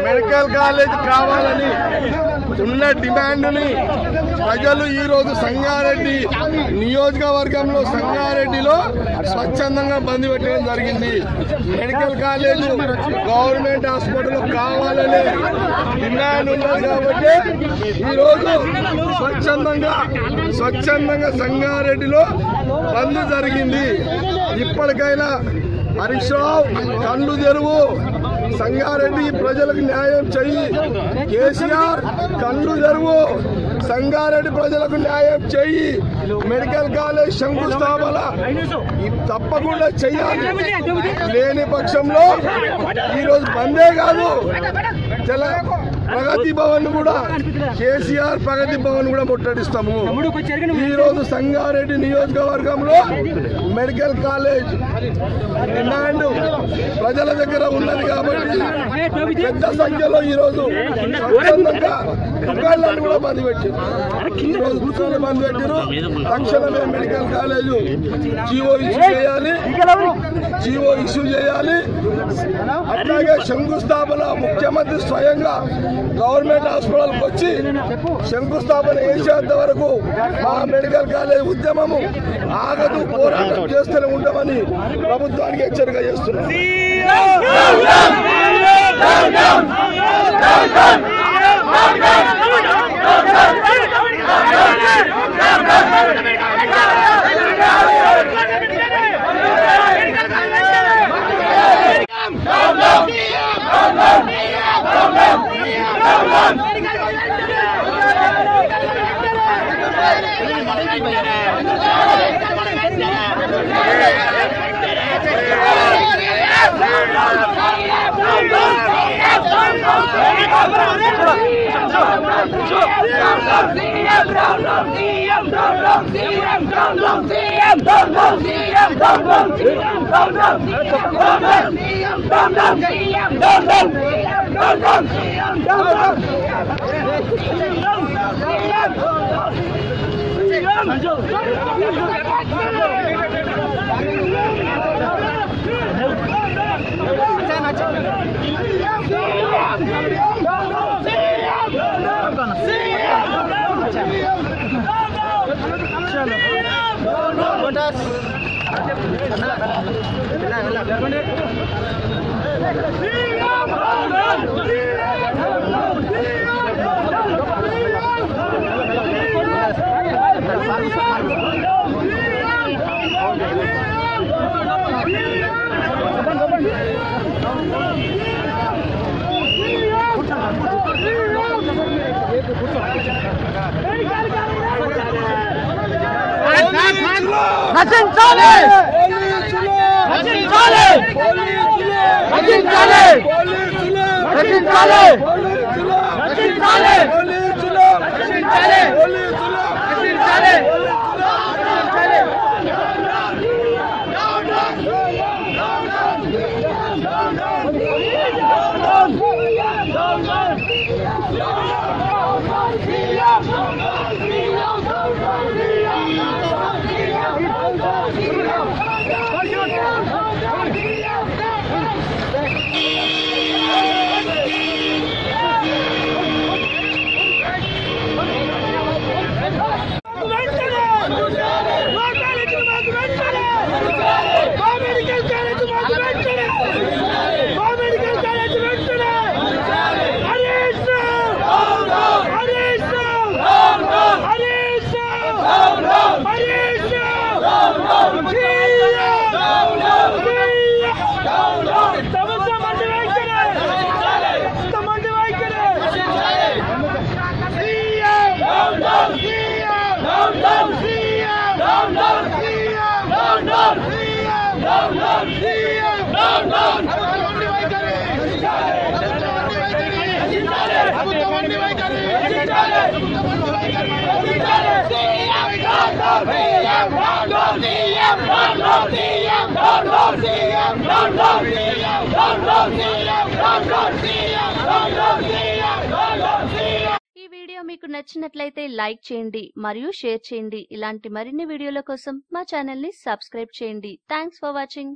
Medical college కావాలని ఉన్న డిమాండ్ని ప్రజలు ఈరోజు సంగారెడ్డి నియోజకవర్గంలో సంగారెడ్డిలో స్వచ్ఛందంగా బంద్ పెట్టడం జరిగింది. మెడికల్ కాలేజ్ గవర్నమెంట్ హాస్పిటల్ కావాలని డిమాండ్ ఉన్నది కాబట్టి ఈరోజు స్వచ్ఛందంగా సంగారెడ్డిలో బంద్ జరిగింది. ఇప్పటికైనా హరీష్ రావు కళ్ళు తెరువు, సంగారెడ్డి ప్రజలకు న్యాయం చెయ్యి. కేసీఆర్ కళ్ళు తెరువు, సంగారెడ్డి ప్రజలకు న్యాయం చెయ్యి. మెడికల్ కాలేజ్ శంకుస్థాపన తప్పకుండా చెయ్యాలి. లేని పక్షంలో ఈరోజు బందే కాదు, ప్రగతి భవన్ కూడా కేసీఆర్ ప్రగతి భవన్ కూడా ముట్టడిస్తాము. ఈరోజు సంగారెడ్డి నియోజకవర్గంలో మెడికల్ కాలేజ్ డిమాండ్ ప్రజల దగ్గర ఉన్నది కాబట్టి పెద్ద సంఖ్యలో ఈరోజు దుకాణాలను కూడా బంద్ పెట్టారు. ఈరోజు దుకాణాలు బంద్ పెట్టారు. తక్షణమే మెడికల్ కాలేజ్ జీవో ఇష్యూ చేయాలి. అట్లాగే శంకుస్థాపన ముఖ్యమంత్రి స్వయంగా గవర్నమెంట్ హాస్పిటల్కి వచ్చి శంకుస్థాపన చేసేంత వరకు మా మెడికల్ కాలేజ్ ఉద్యమము ఆగదు, పోరాటం చేస్తూనే ఉంటామని ప్రభుత్వానికి హెచ్చరిక చేస్తున్నాం. ఈ వీడియో మీకు నచ్చినట్లయితే లైక్ చేయండి మరియు షేర్ చేయండి. ఇలాంటి మరిన్ని వీడియోల కోసం మా ఛానల్ ని సబ్స్క్రైబ్ చేయండి. Thanks for watching.